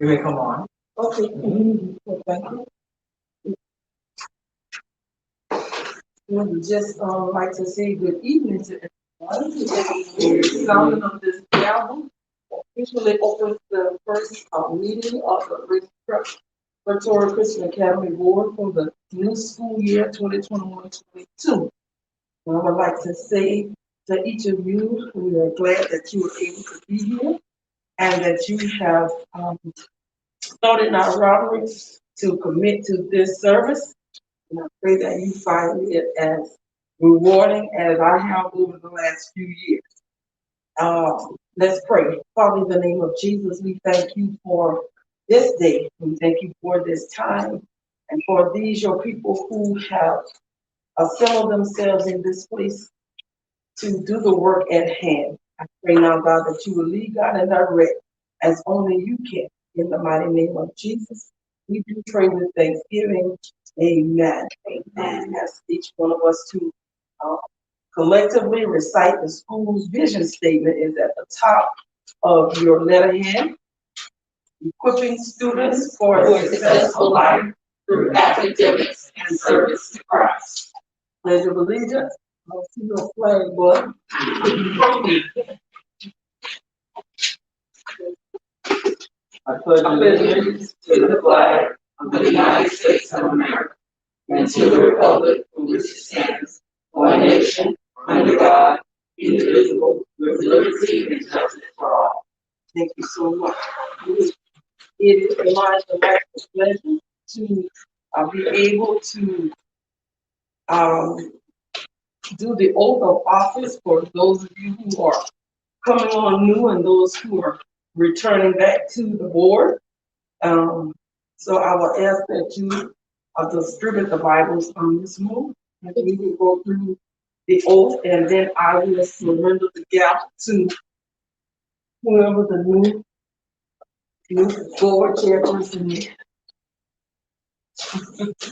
You may come on. Okay. Thank you. We just like to say good evening to everyone. The sound of this gavel officially opens the first meeting of the Preparatory Christian Academy Board for the new school year 2021-22. I would like to say to each of you, we are glad that you were able to be here and that you have started in our robbery to commit to this service. And I pray that you find it as rewarding as I have over the last few years. Let's pray. Father, in the name of Jesus, we thank you for this day. We thank you for this time and for these, your people who have assembled themselves in this place to do the work at hand. I pray now, God, that you will lead, God, and direct as only you can. In the mighty name of Jesus, we do pray with thanksgiving. Amen. Amen. Ask each one of us to collectively recite the school's vision statement is at the top of your letterhead. Equipping students for a successful life through academics and service to Christ. Pledge of allegiance. I don't see no flag, but I pledge allegiance to the flag of the United States of America and to the republic for which it stands, one nation, under God, indivisible, with liberty and justice for all. thank you so much. It is my delightful pleasure to be able to do the oath of office for those of you who are coming on new and those who are returning back to the board. So I will ask that you distribute the Bibles on this move, and we will go through the oath, and then I will surrender the gavel to whoever the new board chairperson is.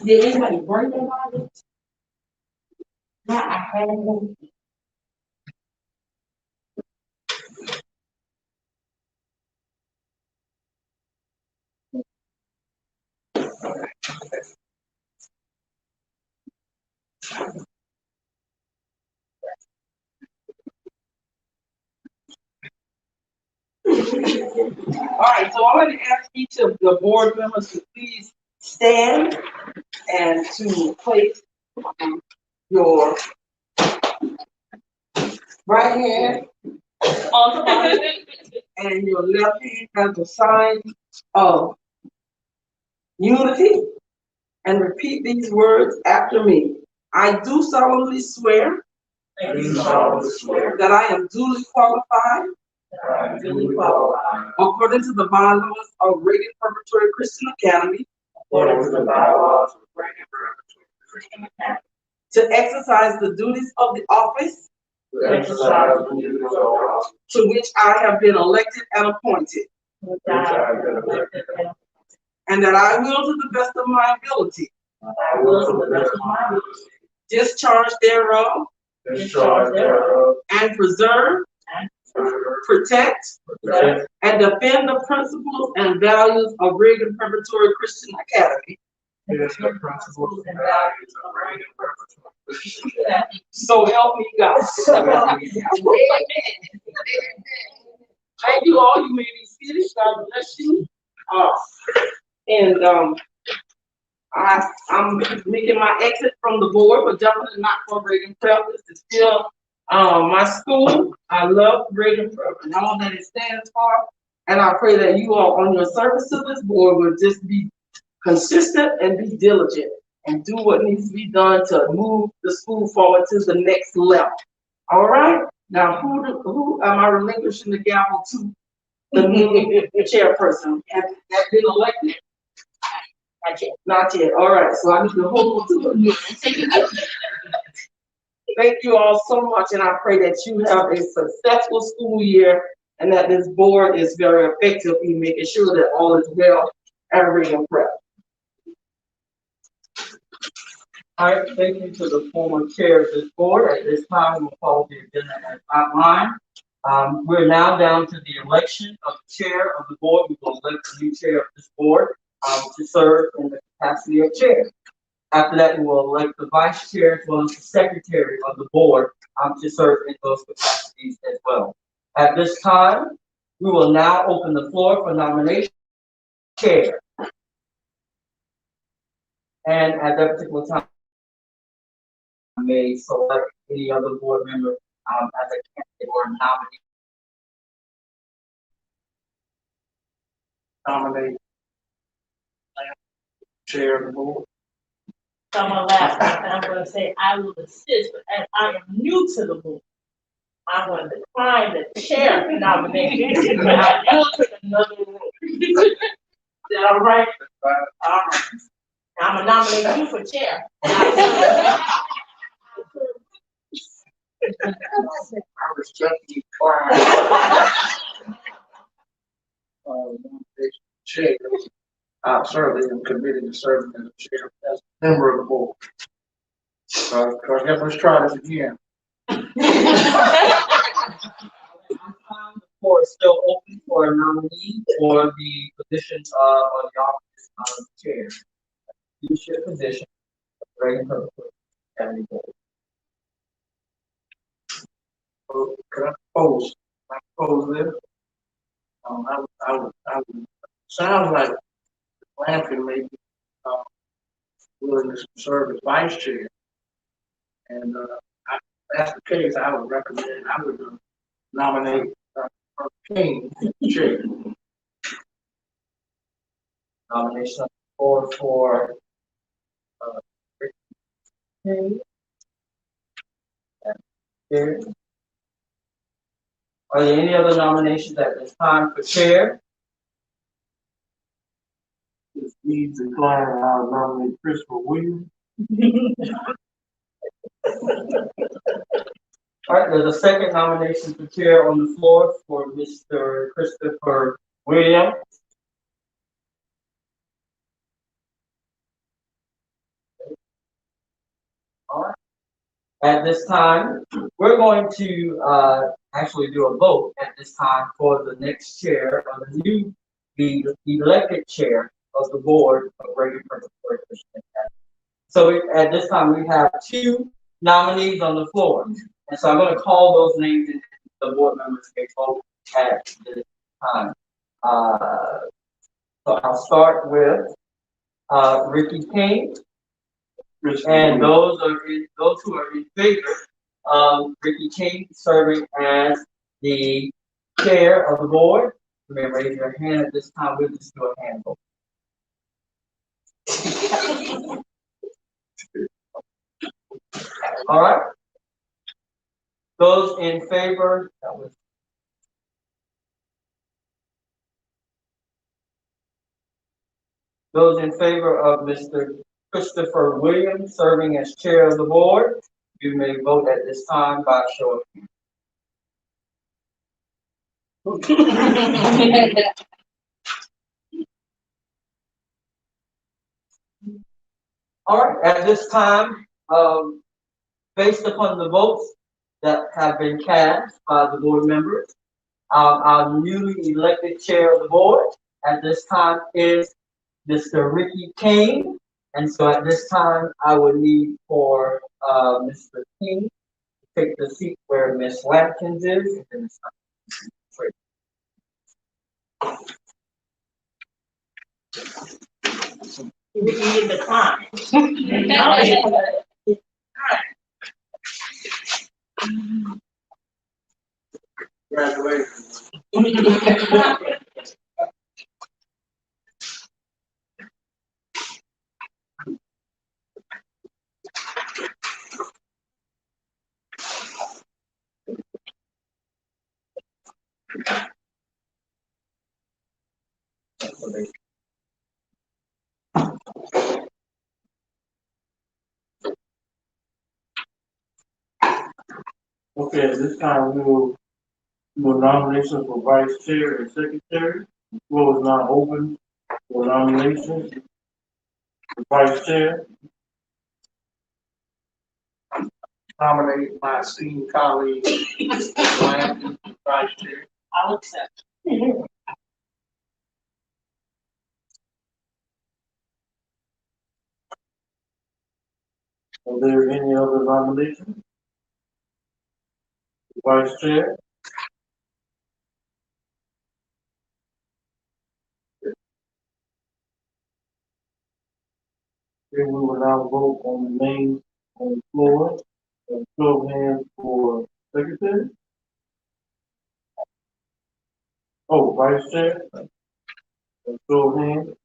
Did anybody bring their Bibles? Yeah, I had them. All right, so I'm going to ask each of the board members to please stand and to place your right hand on the Bible and your left hand as a sign of unity, and repeat these words after me. I do solemnly swear that I am duly qualified according to the bylaws of Reagan Preparatory Christian Academy to exercise the duties of the office to which I have been elected and appointed. and that I will, to the best of my ability, I will, to the best of my ability, discharge thereof, discharge thereof, and preserve, and preserve, protect, protect, and defend the principles and values of Reagan Preparatory Christian Academy. the principles and values of Reagan Preparatory Christian Academy. So help me God. Thank you all. You may be seated. God bless you. And I'm making my exit from the board, but definitely not for Reagan Prep. This is still my school. I love Reagan Prep and all that it stands for. And I pray that you all on your service to this board will just be consistent and be diligent and do what needs to be done to move the school forward to the next level. All right? Now, who am I relinquishing the gavel to? The new chairperson. Has that been elected? Not yet. Not yet. All right. So I need to hold on to the new. Thank you all so much, and I pray that you have a successful school year and that this board is very effective in making sure that all is well at Reagan Prep. All right, thank you to the former chair of this board. At this time, we'll follow the agenda as outlined. We're now down to the election of the chair of the board. We will elect the new chair of this board to serve in the capacity of chair. After that, we will elect the vice chair as well as the secretary of the board to serve in those capacities as well. At this time, we will now open the floor for nomination of chair. And at that particular time, I may select any other board member as a candidate or nominee. Nominate chair of the board. So my last one, and I'm going to say I will assist, but as I am new to the board, I'm going to decline the chair nomination. But I will take another role. Is that all right? All right. I'm going to nominate you for chair. I respect you. Chair. I certainly am committed to serving as a chair, as a member of the board. So, let's try this again. The floor is still open for a nominee for the position of the office of chair. Leadership position of Reagan Preparatory Academy Board. So, can I propose? I propose this. I would. Sounds like Lampkin may be willing to serve as vice chair, and if that's the case, I would recommend. I would nominate King chair. Nomination for Rick King. Are there any other nominations at this time for chair? If needs decline, I'll nominate Christopher Williams. All right, there's a second nomination for chair on the floor for Mr. Christopher Williams. All right. At this time, we're going to actually do a vote at this time for the next chair of the elected chair of the board of Reagan Preparatory Christian Academy. So at this time, we have two nominees on the floor. And so I'm going to call those names and the board members may vote at this time. So I'll start with Ricky King. And those who are in favor of Ricky King serving as the chair of the board, you may raise your hand at this time. We'll just do a hand vote. All right. Those in favor, those in favor of Mr. Christopher Williams serving as chair of the board, you may vote at this time by show of hands. All right, at this time, based upon the votes that have been cast by the board members, our newly elected chair of the board at this time is Mr. Ricky Kane. And so at this time, I would need for Mr. King to take the seat where Ms. Watkins is. And then You need the time. Congratulations. Okay, at this time we will do a nomination for vice chair and secretary. The floor is now open for nominations for vice chair. Nominate my esteemed colleague, Ryan, vice chair. I'll accept. Are there any other nominations? Vice chair, then we will now vote on the names on the floor. And show of hands for secretary. Oh, vice chair. And show of hands.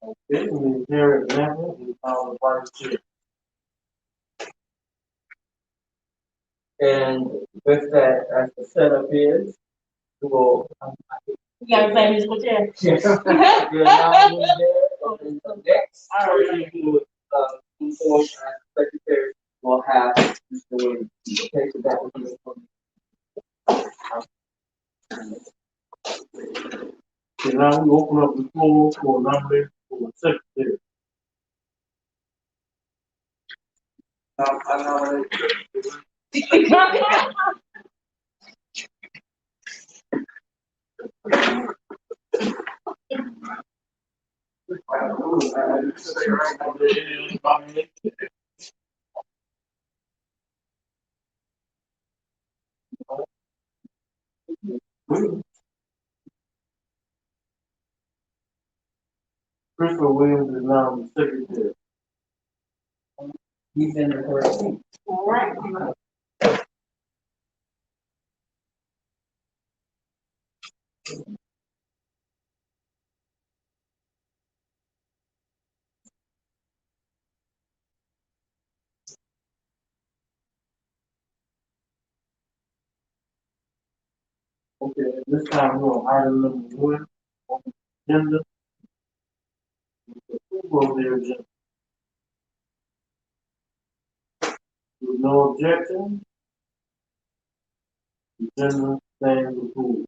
Okay, Ms. Harriet Lambert is now the vice chair. And with that, as the setup is, we will. You gotta say musical chair. You're now moving there, and the next person who would move forward as secretary will have Mr. Williams. Okay, so that would be Okay, now we open up the floor for nomination for secretary. I nominate Christopher Williams is now the secretary. he's in the correct seat. All right. Okay, at this time we're on item number 1 on the agenda. Approval of the agenda. With no objection, the agenda stands approved.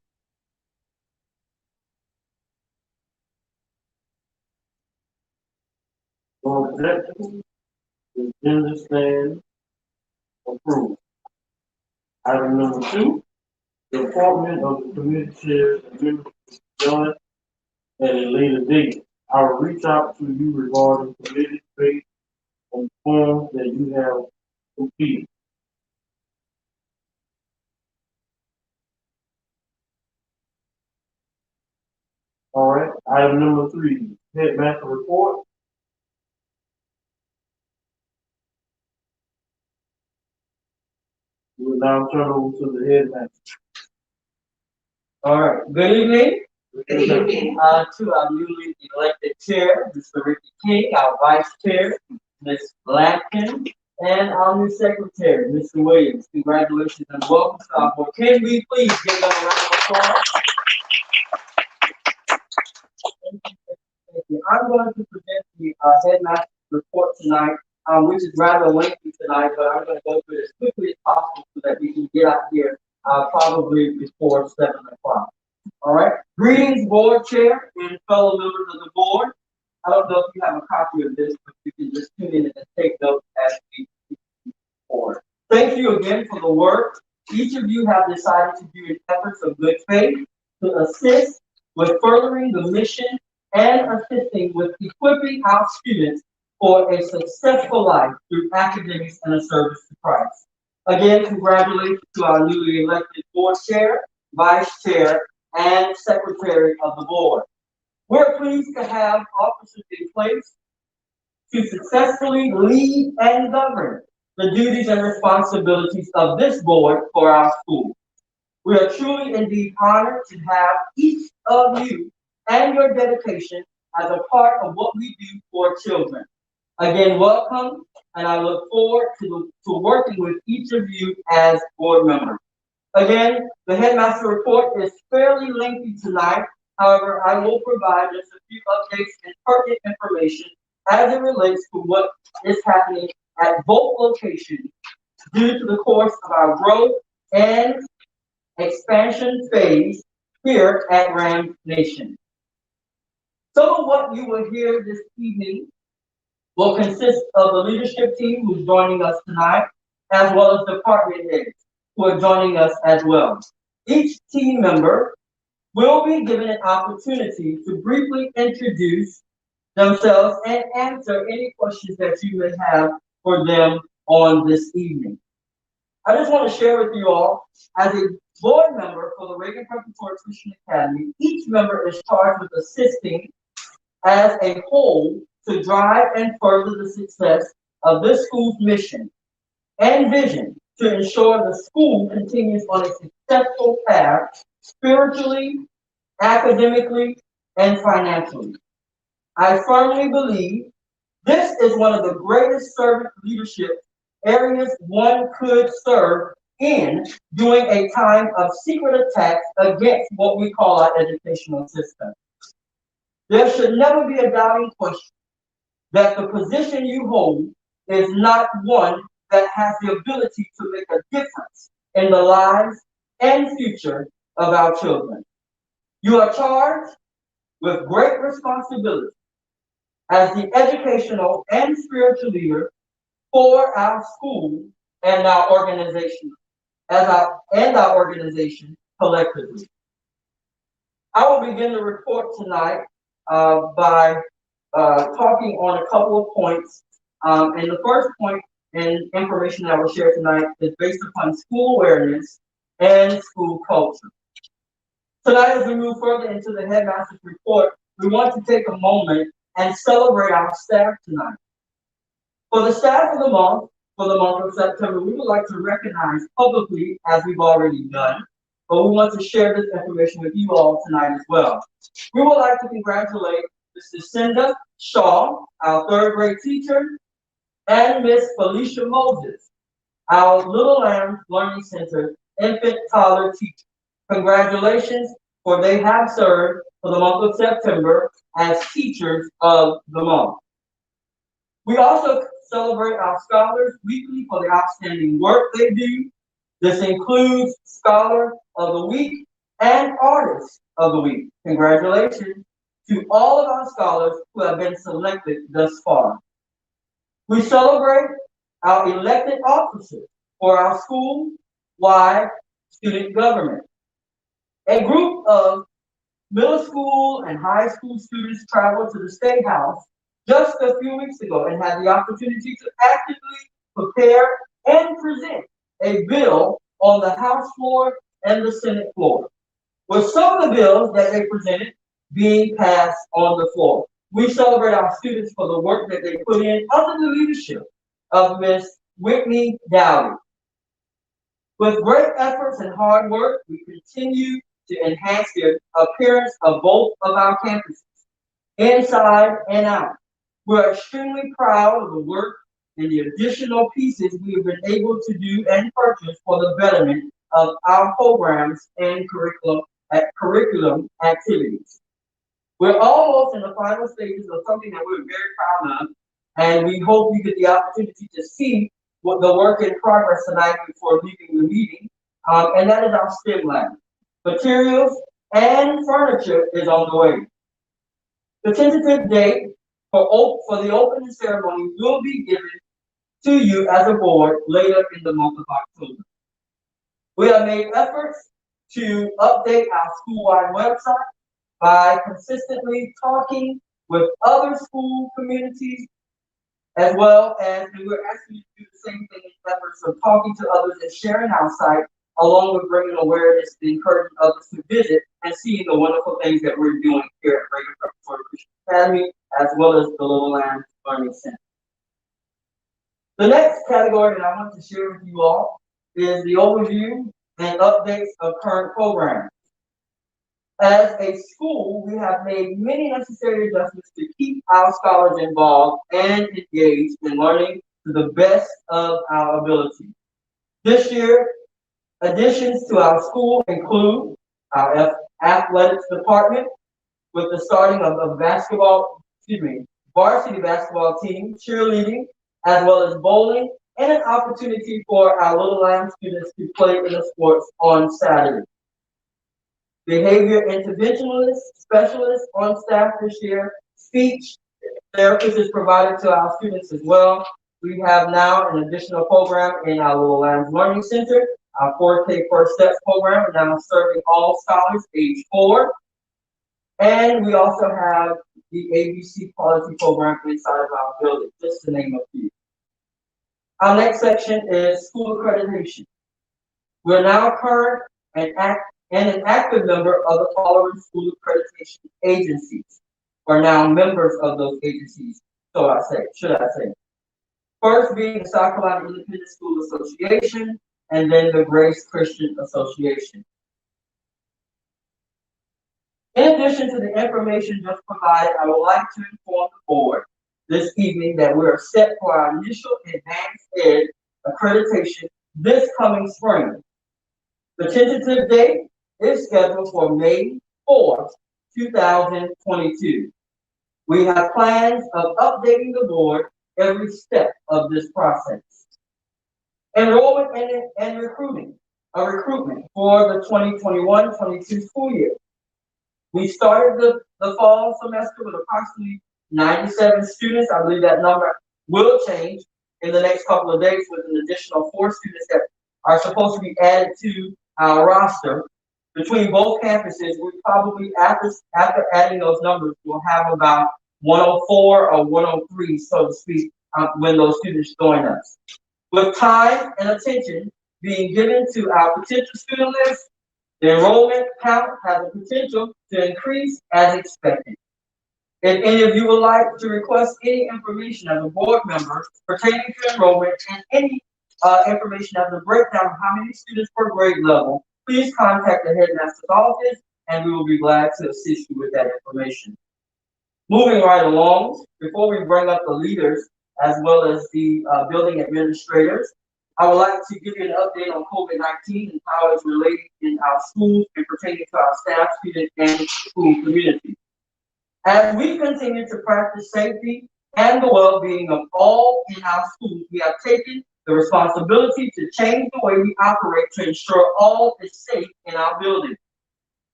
No objection, the agenda stands approved. Item number 2, the appointment of the committee chairs and members is done at a later date. I will reach out to you regarding committee based on forms that you have completed. All right, item number 3, headmaster report. We will now turn over to the headmaster. All right, good evening. To our newly elected chair, Mr. Ricky King, our vice chair, Ms. Lampkin, and our new secretary, Mr. Williams. Congratulations and welcome to our board. Can we please give them a round of applause? Thank you. I'm going to present the headmaster's report tonight, which is rather lengthy tonight, but I'm going to go through it as quickly as possible so that we can get out here probably before 7 o'clock. All right. Greetings, board chair and fellow members of the board. I don't know if you have a copy of this, but you can just tune in and take notes as we move forward. Thank you again for the work each of you have decided to do in efforts of good faith to assist with furthering the mission and assisting with equipping our students for a successful life through academics and a service to Christ. Again, congratulations to our newly elected board chair, vice chair, and secretary of the board. We're pleased to have officers in place to successfully lead and govern the duties and responsibilities of this board for our school. We are truly indeed honored to have each of you and your dedication as a part of what we do for children. Again, welcome, and I look forward to working with each of you as board members. Again, the headmaster report is fairly lengthy tonight. However, I will provide just a few updates and pertinent information as it relates to what is happening at both locations due to the course of our growth and expansion phase here at Ram Nation. Some of what you will hear this evening will consist of the leadership team who's joining us tonight, as well as department heads who are joining us as well. Each team member will be given an opportunity to briefly introduce themselves and answer any questions that you may have for them on this evening. I just want to share with you all, as a board member for the Reagan Preparatory Christian Academy, each member is charged with assisting as a whole to drive and further the success of this school's mission and vision to ensure the school continues on a successful path spiritually, academically, and financially. I firmly believe this is one of the greatest servant leadership areas one could serve in during a time of secret attacks against what we call our educational system. There should never be a doubting question that the position you hold is not one that has the ability to make a difference in the lives and future of our children. You are charged with great responsibility as the educational and spiritual leader for our school and our organization, our organization collectively. I will begin the report tonight by talking on a couple of points. And the first point and information that I will share tonight is based upon school awareness and school culture. Tonight, as we move further into the headmaster's report, we want to take a moment and celebrate our staff tonight. For the staff of the month, for the month of September, we would like to recognize publicly, as we've already done, but we want to share this information with you all tonight as well. We would like to congratulate Mrs. Cinda Shaw, our third grade teacher, and Miss Felicia Moses, our Little Lambs Learning Center infant toddler teacher. Congratulations, for they have served for the month of September as teachers of the month. We also celebrate our scholars weekly for the outstanding work they do. This includes Scholar of the Week and Artist of the Week. Congratulations to all of our scholars who have been selected thus far. We celebrate our elected officers for our school-wide student government. A group of middle school and high school students traveled to the State House just a few weeks ago and had the opportunity to actively prepare and present a bill on the House floor and the Senate floor, with some of the bills that they presented being passed on the floor. We celebrate our students for the work that they put in under the leadership of Ms. Whitney Dowdy. With great efforts and hard work, we continue to enhance the appearance of both of our campuses, inside and out. We're extremely proud of the work and the additional pieces we have been able to do and purchase for the betterment of our programs and curriculum activities. We're almost in the final stages of something that we're very proud of, and we hope you get the opportunity to see the work in progress tonight before leaving the meeting, and that is our STEM lab. Materials and furniture is on the way. The tentative date for the opening ceremony will be given to you as a board later in the month of October. We have made efforts to update our school-wide website by consistently talking with other school communities, as well as, and we're asking you to do the same thing in efforts of talking to others and sharing our site, along with bringing awareness and encouraging others to visit and seeing the wonderful things that we're doing here at Reagan Preparatory Christian Academy, as well as the Little Lambs Learning Center. The next category that I want to share with you all is the overview and updates of current programs. As a school, we have made many necessary adjustments to keep our scholars involved and engaged in learning to the best of our ability. This year, additions to our school include our athletics department with the starting of a varsity basketball team, cheerleading, as well as bowling, and an opportunity for our Little Lamb students to play in the sports on Saturday. Behavior interventionist specialists on staff this year. Speech therapist is provided to our students as well. We have now an additional program in our Little Lambs Learning Center. Our 4K First Steps program is now serving all scholars age 4. And we also have the ABC Quality Program inside of our building, just to name a few. Our next section is school accreditation. We're now current and an active member of the following school accreditation agencies. We're now members of those agencies, should I say. First being the South Carolina Independent School Association, and then the Grace Christian Association. In addition to the information just provided, I would like to inform the board this evening that we are set for our initial advanced ed accreditation this coming spring. The tentative date is scheduled for May 4th, 2022. We have plans of updating the board every step of this process. Enrollment and recruitment for the 2021-22 school year. We started the fall semester with approximately 97 students. I believe that number will change in the next couple of days with an additional 4 students that are supposed to be added to our roster. Between both campuses, we probably, after adding those numbers, will have about 104 or 103, so to speak, when those students join us. With time and attention being given to our potential student list, the enrollment count has the potential to increase as expected. If any of you would like to request any information as a board member pertaining to enrollment and any information as a breakdown of how many students per grade level, please contact the headmaster's office and we will be glad to assist you with that information. Moving right along, before we bring up the leaders as well as the building administrators, I would like to give you an update on COVID-19 and how it's related in our schools and pertaining to our staff, students, and school community. As we continue to practice safety and the well-being of all in our schools, we have taken the responsibility to change the way we operate to ensure all is safe in our building.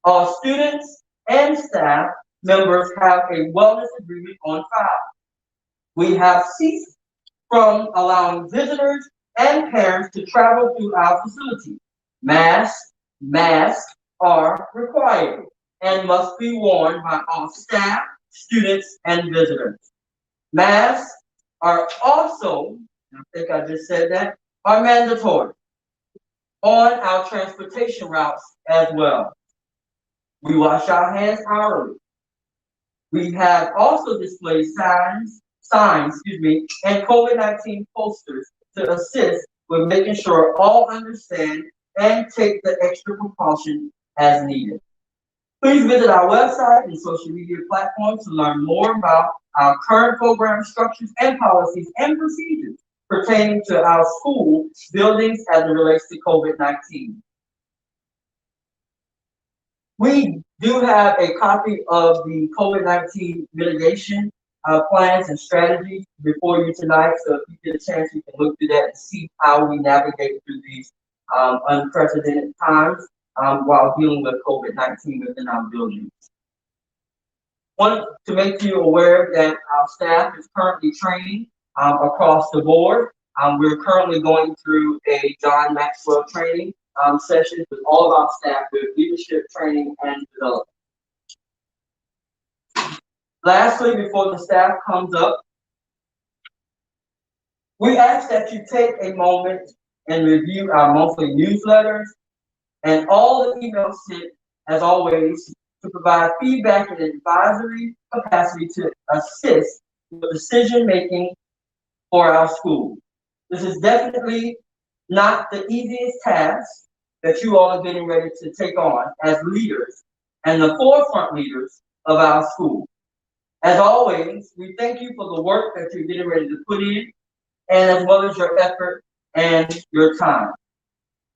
All students and staff members have a wellness agreement on file. We have ceased from allowing visitors and parents to travel through our facility. Masks are required and must be worn by all staff, students, and visitors. Masks are also, I think I just said that, are mandatory on our transportation routes as well. We wash our hands hourly. We have also displayed signs, and COVID-19 posters to assist with making sure all understand and take the extra precaution as needed. Please visit our website and social media platforms to learn more about our current program structures and policies and procedures pertaining to our school buildings as it relates to COVID-19. We do have a copy of the COVID-19 mitigation plans and strategies before you tonight. So if you get a chance, you can look through that and see how we navigate through these unprecedented times while dealing with COVID-19 within our buildings. Want to make you aware that our staff is currently training across the board. We're currently going through a John Maxwell training session with all of our staff with leadership training and development. Lastly, before the staff comes up, we ask that you take a moment and review our monthly newsletters and all the emails sent, as always, to provide feedback and advisory capacity to assist with decision-making for our school. This is definitely not the easiest task that you all are getting ready to take on as leaders and the forefront leaders of our school. As always, we thank you for the work that you're getting ready to put in, and as well as your effort and your time.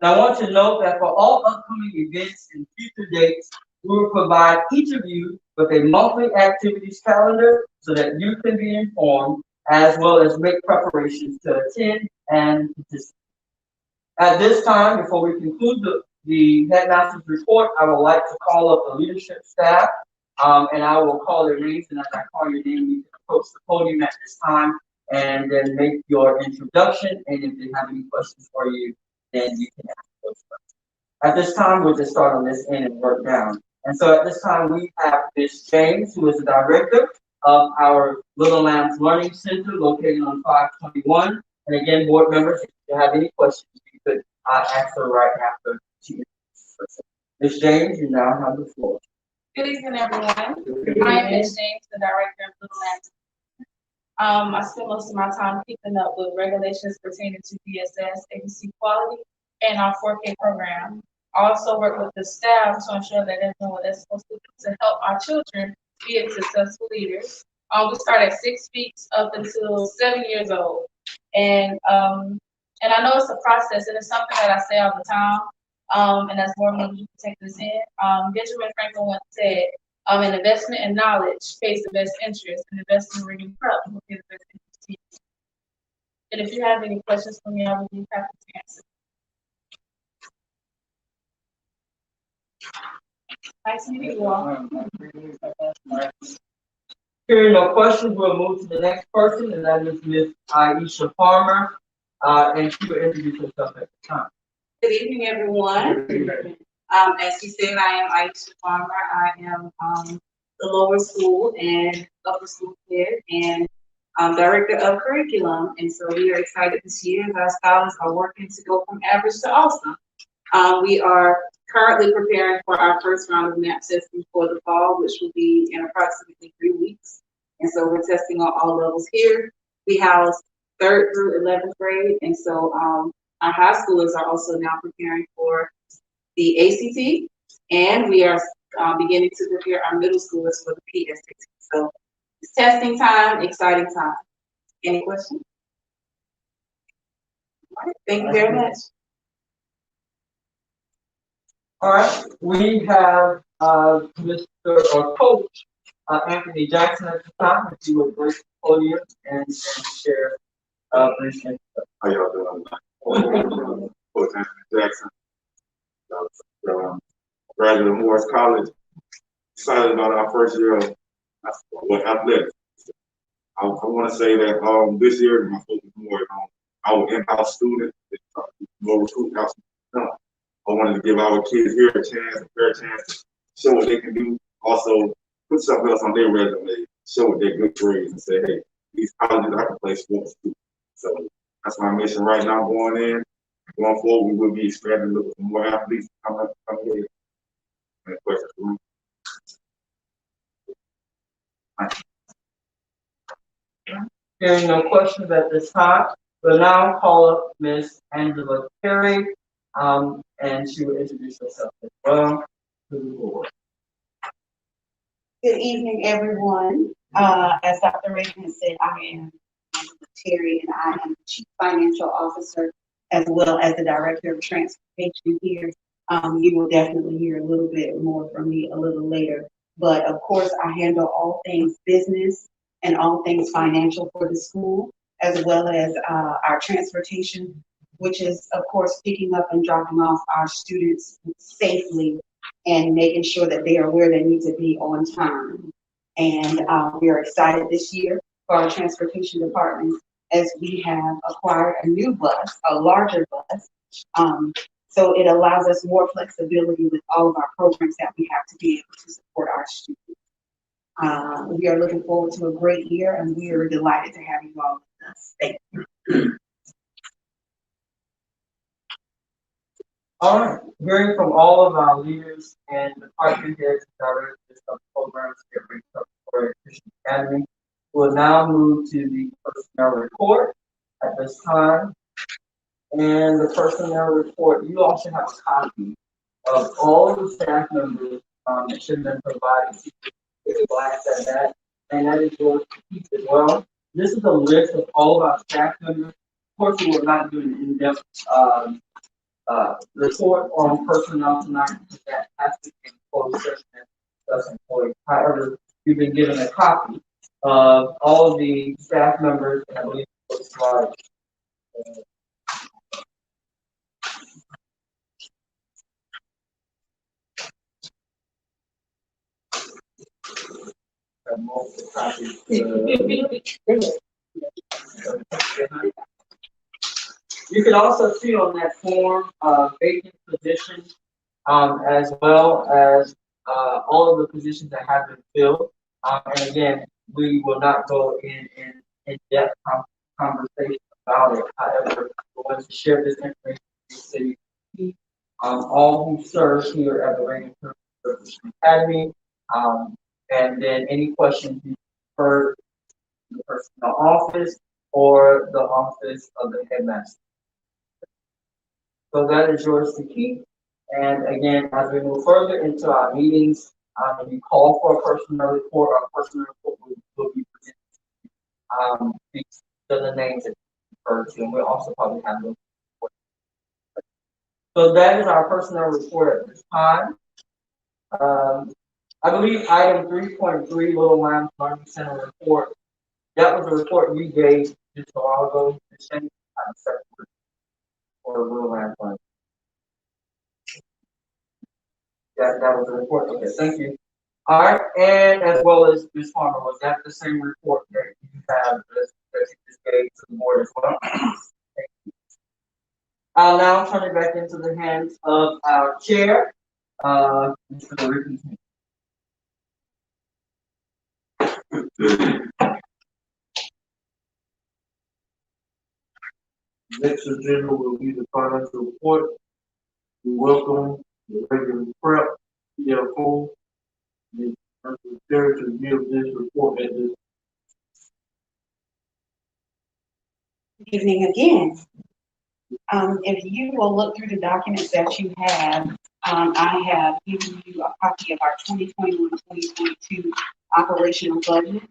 Now, I want to note that for all upcoming events and future dates, we will provide each of you with a monthly activities calendar so that you can be informed, as well as make preparations to attend and participate. At this time, before we conclude the headmaster's report, I would like to call up the leadership staff, and I will call their names, and as I call your name, you can approach the podium at this time and then make your introduction, and if they have any questions for you, then you can ask those questions. At this time, we'll just start on this end and work down. And so at this time, we have Ms. James, who is the director of our Little Lambs Learning Center located on 521. And again, board members, if you have any questions, you could ask her right after she introduces herself. Ms. James, you now have the floor. Good evening, everyone. I am Ms. James, the director of Little Lambs. I spend most of my time keeping up with regulations pertaining to DSS, ABC quality, and our 4K program. I also work with the staff to ensure that they're doing what they're supposed to do to help our children be successful leaders. We start at 6 weeks up until 7 years old. And I know it's a process, and it's something that I say all the time, and as board members, you can take this in. Benjamin Franklin once said, an investment in knowledge pays the best interest, and investment in reading prep will pay the best interest to you. And if you have any questions for me, I will be happy to answer. Nice meeting you all. Hearing no questions, we'll move to the next person, and that is Ms. Aisha Farmer, and she will introduce herself at the time. Good evening, everyone. As you said, I am Aisha Farmer. I am the lower school and upper school head and director of curriculum. And so we are excited this year as our scholars are working to go from average to awesome. We are currently preparing for our first round of MAP testing for the fall, which will be in approximately 3 weeks. And so we're testing on all levels here. We house 3rd through 11th grade. And so our high schoolers are also now preparing for the ACT, and we are beginning to prepare our middle schoolers for the PSAT. So it's testing time, exciting time. Any questions? All right, thank you very much. All right, we have Mr. or Coach Anthony Jackson at the time. If you would break the podium and share brief introduction. How y'all doing? Coach Anthony Jackson, graduate of Morris College. Excited about our first year of athletics. I want to say that this year my focus more on our in-house students, more recruit house. I wanted to give our kids here a fair chance to show what they can do. Also, put something else on their resume, show what their good grades, and say, hey, these colleges I can play sports too. So that's my mission right now going in. Going forward, we will be expanding, looking for more athletes to come here. Any questions for me? Hearing no questions at this time, we'll now call up Ms. Angela Perry, and she will introduce herself as well to the board. Good evening, everyone. As Dr. Reagan said, I am Angela Terry, and I am the Chief Financial Officer as well as the Director of Transportation here. You will definitely hear a little bit more from me a little later. But of course, I handle all things business and all things financial for the school, as well as our transportation, which is, of course, picking up and dropping off our students safely and making sure that they are where they need to be on time. And we are excited this year for our transportation department as we have acquired a new bus, a larger bus. So it allows us more flexibility with all of our programs that we have to be able to support our students. We are looking forward to a great year, and we are delighted to have you all with us. Thank you. All right, hearing from all of our leaders and department heads and directors of programs here at Accreditation Academy, we'll now move to the personnel report at this time. And the personnel report, you also have a copy of all of the staff members that should have been provided to you. Take a glance at that, and that is yours to keep as well. This is a list of all of our staff members. Of course, we will not do an in-depth report on personnel tonight, because that has to be in closed session and discuss employees. However, you've been given a copy of all of the staff members, and I believe it's slide. Multiple copies. You can also see on that form vacant positions, as well as all of the positions that have been filled. And again, we will not go in depth conversation about it. However, we want to share this information so you can see all who serve here at the Reagan Academy. And then any questions you heard in the personnel office or the office of the headmaster. So that is yours to keep. And again, as we move further into our meetings, if you call for a personnel report, our personnel report will be presented. These are the names that you refer to, and we'll also probably have those. So that is our personnel report at this time. I believe item 3.3, Little Lambs Learning Center report, that was a report you gave just a while ago. The same separate for Little Lambs Learning. That was a report. Okay, thank you. All right, and as well as Ms. Farmer, was that the same report that you have that you just gave to the board as well? Thank you. I'll now turn it back into the hands of our chair, Mr. Ricky. Next agenda will be the financial report. We welcome the regular prep, CFO, the secretary to give this report at this. Good evening again. If you will look through the documents that you have, I have given you a copy of our 2021-2022 operational budget.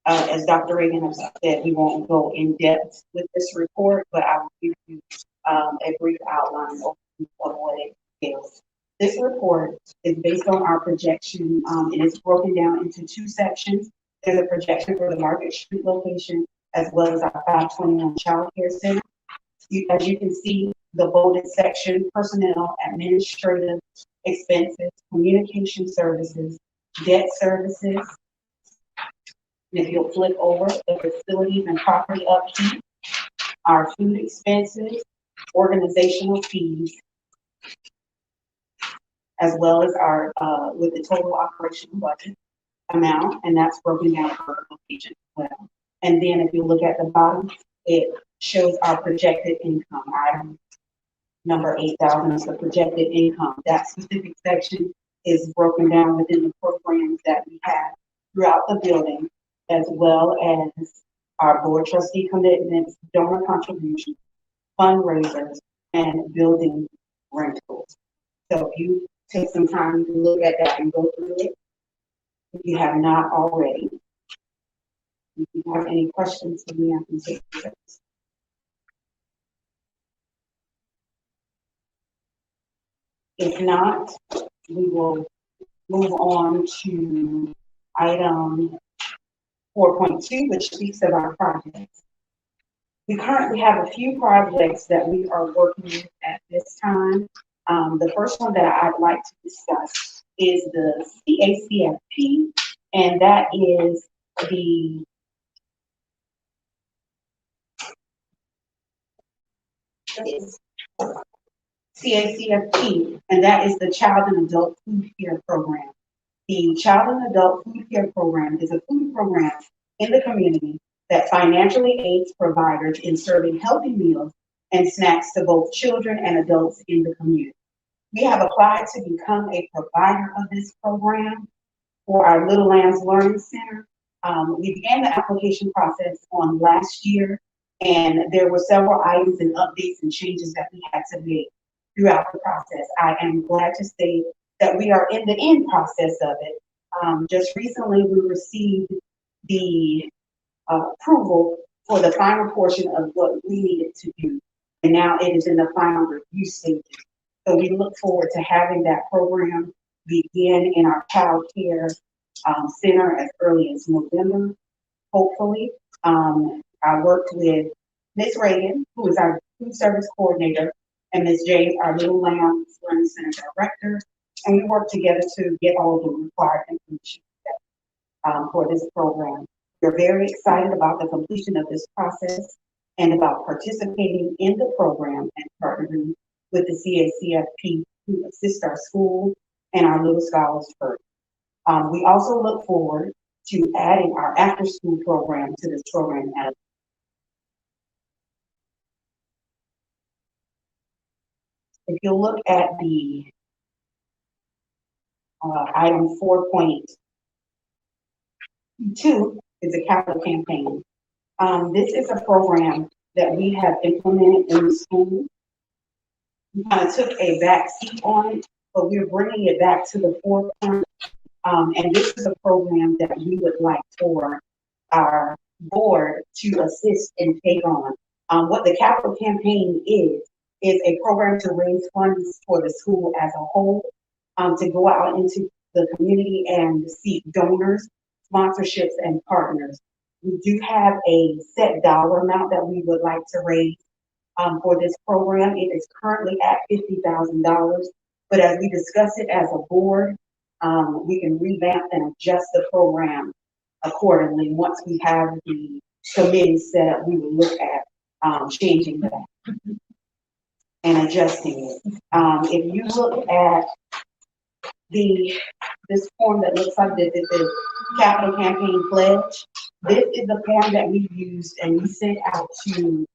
As Dr. Reagan has said, we won't go in depth with this report, but I will give you a brief outline of what it entails. This report is based on our projection, and it's broken down into two sections. There's a projection for the Market Street location, as well as our 521 Child Care Center. As you can see, the bolded section, personnel, administrative expenses, communication services, debt services. And if you'll flip over, the facilities and property upkeep, our food expenses, organizational fees, as well as our, with the total operational budget amount, and that's broken down per location as well. And then if you look at the bottom, it shows our projected income. Item number 8,000 is the projected income. That specific section is broken down within the programs that we have throughout the building, as well as our board trustee commitments, donor contributions, fundraisers, and building rentals. So if you take some time to look at that and go through it, if you have not already. If you have any questions for me, I can take those. If not, we will move on to item 4.2, which speaks of our projects. We currently have a few projects that we are working with at this time. The first one that I'd like to discuss is the CACFP, and that is the CACFP, and that is the Child and Adult Food Care Program. The Child and Adult Food Care Program is a food program in the community that financially aids providers in serving healthy meals and snacks to both children and adults in the community. We have applied to become a provider of this program for our Little Lambs Learning Center. We began the application process on last year, and there were several items and updates and changes that we had to make throughout the process. I am glad to say that we are in the end process of it. Just recently, we received the approval for the final portion of what we needed to do, and now it is in the final review stage. So we look forward to having that program begin in our child care center as early as November, hopefully. I worked with Ms. Reagan, who is our food service coordinator, and Ms. James, our Little Lambs Learning Center director, and we worked together to get all of the required information for this program. We're very excited about the completion of this process and about participating in the program and partnering with the CACFP to assist our school and our Little Scholars First. We also look forward to adding our after-school program to this program. If you look at the item 4.2 is a capital campaign. This is a program that we have implemented in the school. We kind of took a back seat on it, but we're bringing it back to the forefront. And this is a program that we would like for our board to assist and take on. What the capital campaign is a program to raise funds for the school as a whole, to go out into the community and seek donors, sponsorships, and partners. We do have a set dollar amount that we would like to raise for this program. It is currently at $50,000, but as we discuss it as a board, we can revamp and adjust the program accordingly. Once we have the committee set up, we will look at changing that and adjusting it. If you look at this form that looks like this, the capital campaign pledge. This is the form that we used and we sent out to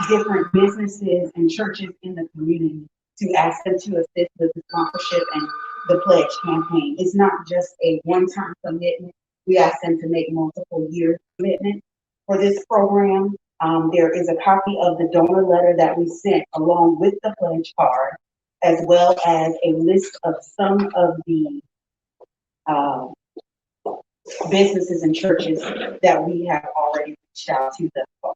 different businesses and churches in the community to ask them to assist with the sponsorship and the pledge campaign. It's not just a one-time commitment. We ask them to make multiple year commitment for this program. There is a copy of the donor letter that we sent along with the pledge card, as well as a list of some of the businesses and churches that we have already reached out to thus far.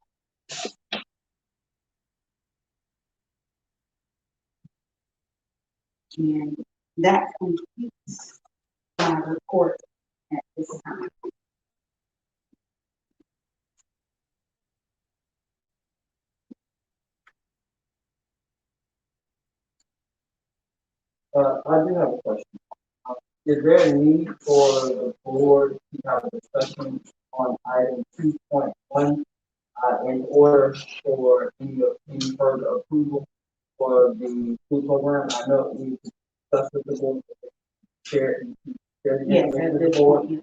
And that completes my report at this time. I do have a question. Is there a need for the board to have a discussion on item 2.1 in order for any further approval for the food program? I know we discussed with the board, share the information with the board.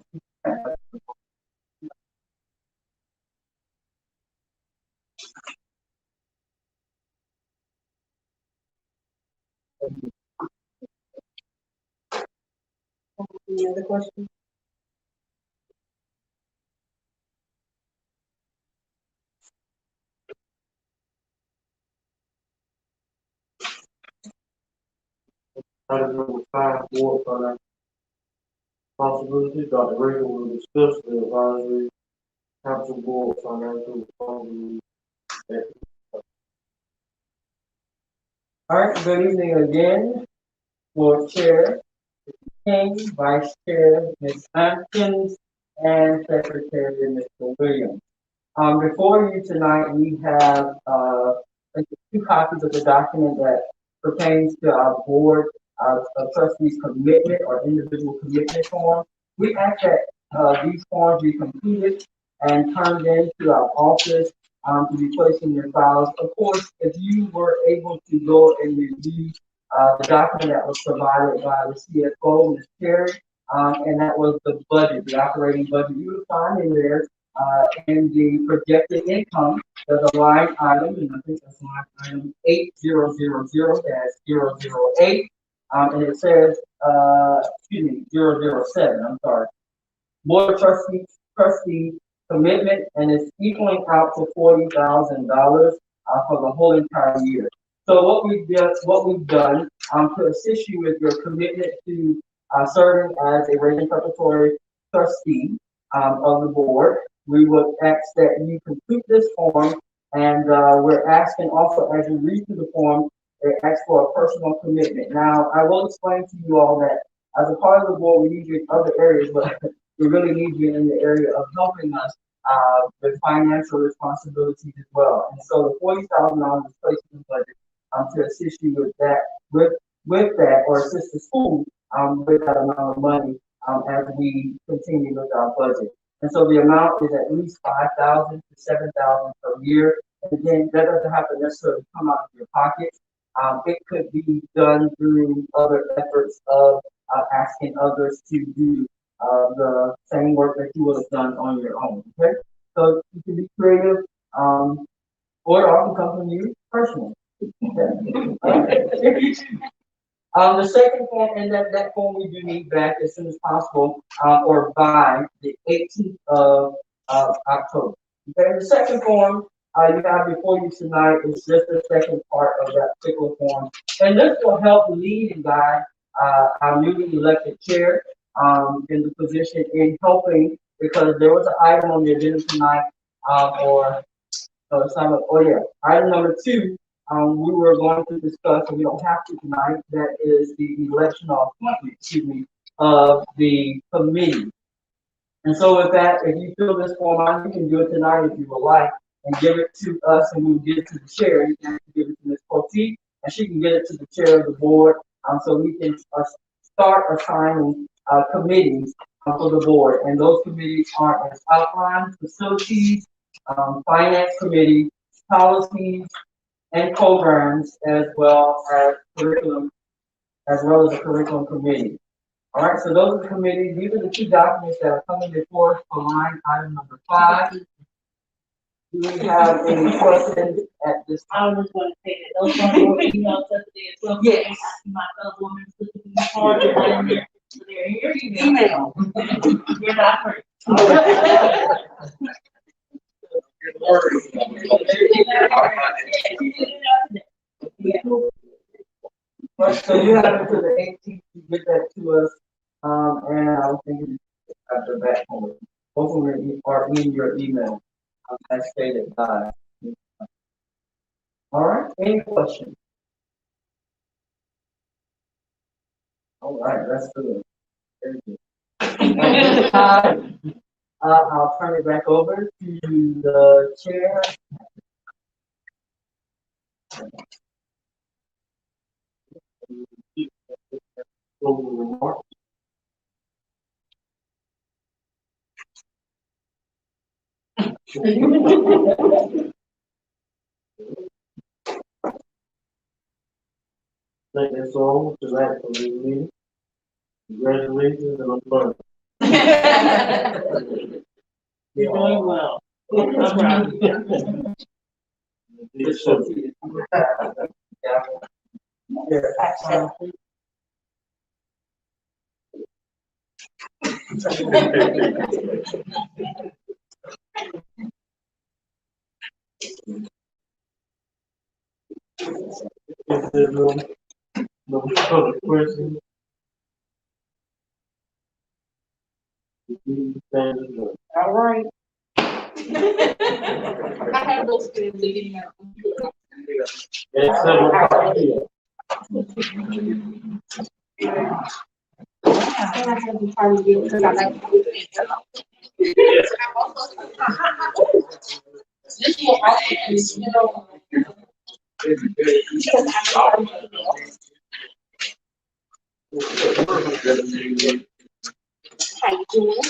Any other questions? Item number 5, board financial responsibility. Dr. Reagan will discuss the advisory council board financial responsibility. All right, good evening again, board chair. King, Vice Chair, Ms. Hampkins, and Secretary, Mr. Williams. Before you tonight, we have, two copies of the document that pertains to our board of trustees commitment or individual commitment form. We ask that, these forms be completed and turned into our office, to be placed in your files. Of course, if you were able to go and review, the document that was provided by the CFO, Ms. Terry, and that was the budget, the operating budget, you would find in there, and the projected income, there's a line item, and I think that's line item 8000-008. And it says, 007, I'm sorry. Board of trustee commitment, and it's equaling out to $40,000, for the whole entire year. So what we've done, to assist you with your commitment to, serving as a rating preparatory trustee, of the board, we would ask that you complete this form, and we're asking also, as you read through the form, it asks for a personal commitment. Now, I will explain to you all that as a part of the board, we need you in other areas, but we really need you in the area of helping us with financial responsibilities as well. And so the $40,000 is placed in the budget to assist you with that, with that, or assist the school with that amount of money as we continue with our budget. And so the amount is at least $5,000 to $7,000 per year. And again, that doesn't have to necessarily come out of your pocket. It could be done through other efforts of asking others to do the same work that you would have done on your own. Okay, so you can be creative, or it often come from you personally. The second form, and that form we do need back as soon as possible, or by the 18th of October. Okay, the second form you have before you tonight is just the second part of that particular form, and this will help lead and guide our newly elected chair in the position in helping, because there was an item on the agenda tonight, item number 2. We were going to discuss, and we don't have to tonight, that is the election or appointment, of the committee. And so with that, if you fill this form out, you can do it tonight if you would like, and give it to us, and we'll give it to the chair. You can give it to Ms. Poteet, and she can get it to the chair of the board, so we can start assigning committees for the board. And those committees are as outlined: facilities, finance committee, policies, and programs, as well as curriculum, as well as the curriculum committee. All right, so those are the committees. These are the 2 documents that are coming before us for line item number 5. Do we have any questions at this time? I was going to say that those were emails yesterday as well. Yes. Asking my fellow women to put them in the card, so they're in your email. You're not hurt. So you have until the 18th to get that to us, and I was thinking after that, both of them are in your email, as stated by. All right, any questions? All right, that's good. Very good. At this time, I'll turn it back over to the chair. Thank you so much for that for the meeting. Congratulations and applause. You're doing well. I'm proud of you. Yes, sir. If there's no further questions, the meeting stands adjourned. All right. I have those things leading out. At 7:00 p.m. And I'm gonna be trying to get, because I like. This will also be, you know. How you doing?